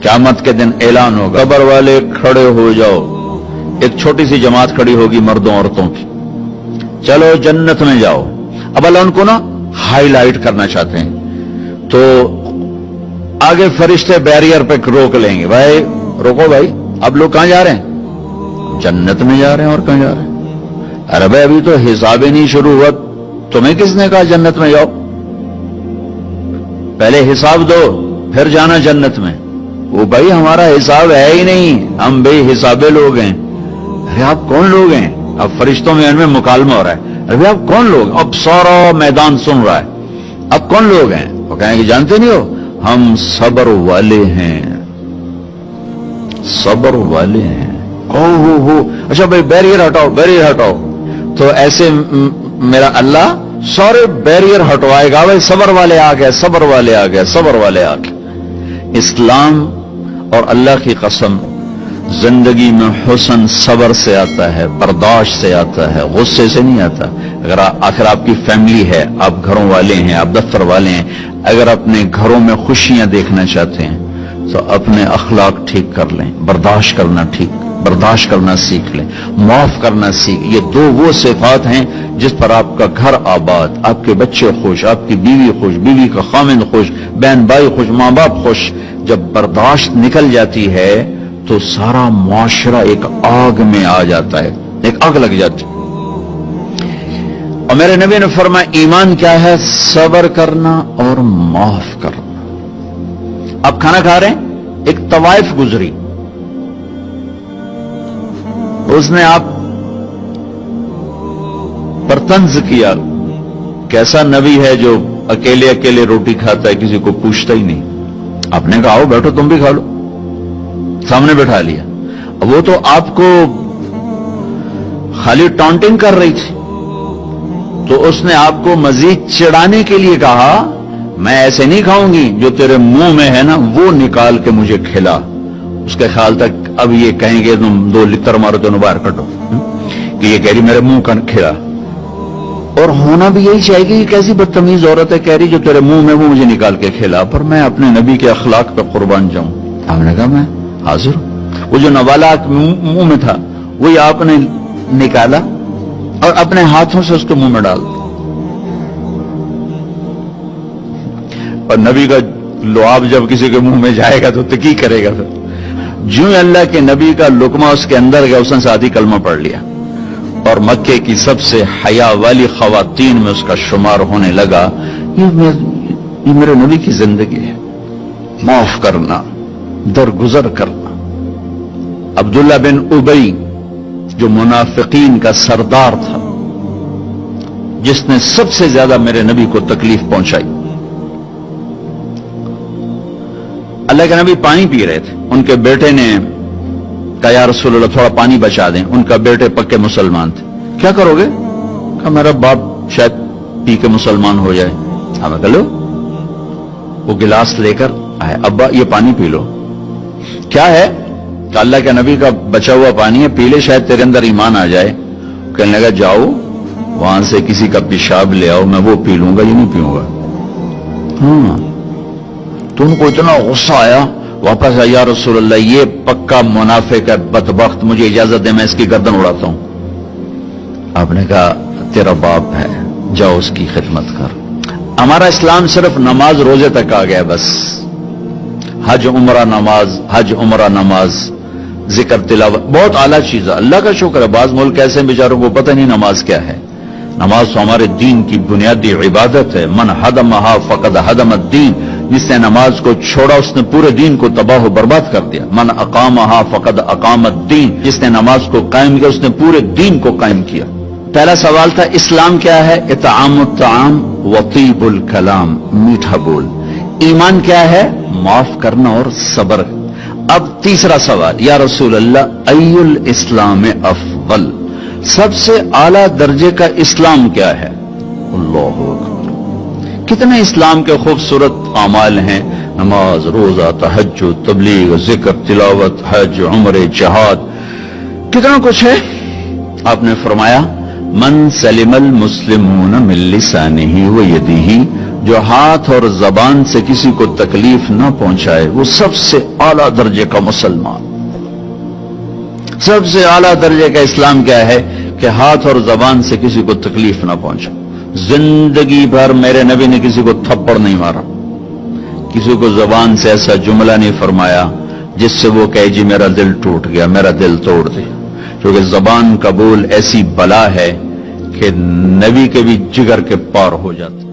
क़यामत के दिन ऐलान होगा, कब्र वाले खड़े हो जाओ। एक छोटी सी जमात खड़ी होगी मर्दों औरतों की, चलो जन्नत में जाओ। अब अल्लाह उनको ना हाईलाइट करना चाहते हैं, तो आगे फरिश्ते बैरियर पे रोक लेंगे, भाई रोको भाई, अब लोग कहां जा रहे हैं? जन्नत में जा रहे हैं। और कहां जा रहे हैं? अरे भाई अभी तो हिसाब ही नहीं शुरू हुआ, तुम्हें किसने कहा जन्नत में जाओ? पहले हिसाब दो फिर जाना जन्नत में। वो भाई हमारा हिसाब है ही नहीं, हम बेहिसाबे लोग हैं। अरे आप कौन लोग हैं? अब फरिश्तों में इनमें मुकालमा हो रहा है, अरे आप कौन लोग? अब सारा मैदान सुन रहा है, अब कौन लोग हैं? वो कहेंगे जानते नहीं हो, हम सब्र वाले हैं, सब्र वाले हैं। हो अच्छा भाई बैरियर हटाओ, बैरियर हटाओ। तो ऐसे मेरा अल्लाह सारे बैरियर हटवाएगा, भाई सब्र वाले आ गए, सब्र वाले आ गए, सब्र वाले आ गए। इस्लाम और अल्लाह की कसम, जिंदगी में हुस्न सब्र से आता है, बर्दाश्त से आता है, गुस्से से नहीं आता। अगर आखिर आपकी फैमिली है, आप घरों वाले हैं, आप दफ्तर वाले हैं, अगर अपने घरों में खुशियां देखना चाहते हैं तो अपने अखलाक ठीक कर लें, बर्दाश्त करना सीख लें, माफ करना सीख। ये दो वो सिफात हैं जिस पर आपका घर आबाद, आपके बच्चे खुश, आपकी बीवी खुश, बीवी का खामिंद खुश, बहन भाई खुश, मां बाप खुश। जब बर्दाश्त निकल जाती है तो सारा मुआशरा एक आग में आ जाता है, एक आग लग जाती है। और मेरे नबी ने फरमाया ईमान क्या है? सब्र करना और माफ करना। आप खाना खा रहे हैं, एक तवाइफ गुजरी, उसने आप पर तंज किया, कैसा नबी है जो अकेले अकेले रोटी खाता है, किसी को पूछता ही नहीं। आपने कहा आओ बैठो तुम भी खा लो, सामने बैठा लिया। अब वो तो आपको खाली टॉन्टिंग कर रही थी, तो उसने आपको मजीद चिढ़ाने के लिए कहा मैं ऐसे नहीं खाऊंगी, जो तेरे मुंह में है ना वो निकाल के मुझे खिला। उसके ख्याल तक अब ये कहेंगे तुम दो लितर मारो तो बाहर कटो, कि ये कह रही मेरे मुंह का खिला। और होना भी यही चाहिए कि कैसी बदतमीज औरत है, कह रही जो तेरे मुंह में वो मुझे निकाल के खिला, पर मैं अपने नबी के अखलाक पे कुर्बान जाऊं। आपने कहा मैं हाजिर हूं। वो जो नवाला मुंह में था वही आपने निकाला और अपने हाथों से उसके मुंह में डाल दिया। और नबी का लुआब जब किसी के मुंह में जाएगा तो की करेगा? फिर ज्यों अल्लाह के नबी का लुकमा उसके अंदर गया, उसने सादी कलमा पढ़ लिया और मक्के की सबसे हया वाली खवातीन में उसका शुमार होने लगा। ये मेरे नबी की जिंदगी है, माफ करना, दरगुजर करना। अब्दुल्ला बिन उबई जो मुनाफिकीन का सरदार था, जिसने सबसे ज्यादा मेरे नबी को तकलीफ पहुंचाई। अल्लाह के नबी पानी पी रहे थे, उनके बेटे ने कहा या रसूल अल्लाह थोड़ा पानी बचा दें। उनका बेटे पक्के मुसलमान थे। क्या करोगे? कहा मेरा बाप शायद पी के मुसलमान हो जाए। हमें कह लो। वो गिलास लेकर आए, अब्बा ये पानी पी लो। क्या है? तो अल्लाह के नबी का बचा हुआ पानी है, पी ले, शायद तेरे अंदर ईमान आ जाए। कहने लगा जाओ वहां से किसी का पेशाब ले आओ, मैं वो पी लूंगा, ये नहीं पीऊंगा। तो उनको इतना गुस्सा आया, वापस आया, या रसूल अल्लाह ये पक्का मुनाफिक है, बदबख्त, मुझे इजाजत दे मैं इसकी गर्दन उड़ाता हूं। आपने कहा तेरा बाप है, जाओ उसकी खिदमत कर। हमारा इस्लाम सिर्फ नमाज रोजे तक आ गया, बस हज उमरा नमाज, हज उमरा नमाज, जिक्र तिलावत, बहुत आला चीज है, अल्लाह का शुक्र है। बाज मुल्क ऐसे बेचारों को पता नहीं नमाज क्या है। नमाज तो हमारे दीन की बुनियादी इबादत है। मन हदमहा फकद हदमद्दीन, जिसने नमाज को छोड़ा उसने पूरे दीन को तबाह बर्बाद कर दिया। मन अकामहा फकद अकामद्दीन, जिसने नमाज को कायम किया उसने पूरे दीन को कायम किया। पहला सवाल था इस्लाम क्या है? इत्आमुत ताम व तीबुल कलाम, मीठा बोल। ईमान क्या है? माफ करना और सब्र। अब तीसरा सवाल, या रसूल अल्लाह अय्युल इस्लाम अफजल, सबसे आला दर्जे का इस्लाम क्या है? अल्लाहु अकबर। कितने इस्लाम के खूबसूरत अमाल हैं, नमाज, रोजा, तहज्जुद, तबलीग, जिक्र, तिलावत, हज, उम्रे, जहाद, कितना कुछ है। आपने फरमाया मन सलिमल मुस्लिमून मिन लिसानिही व यदिही جو ہاتھ اور زبان سے کسی کو تکلیف نہ پہنچائے وہ سب سے اعلیٰ درجے کا مسلمان. سب سے اعلیٰ درجے کا اسلام کیا ہے؟ کہ ہاتھ اور زبان سے کسی کو تکلیف نہ پہنچائے. زندگی بھر میرے نبی نے کسی کو تھپڑ نہیں مارا، کسی کو زبان سے ایسا جملہ نہیں فرمایا جس سے وہ کہے جی میرا دل ٹوٹ گیا، میرا دل توڑ دیا. کیونکہ زبان کا بول ایسی بلا ہے کہ نبی کے بھی جگر کے پار ہو جاتے.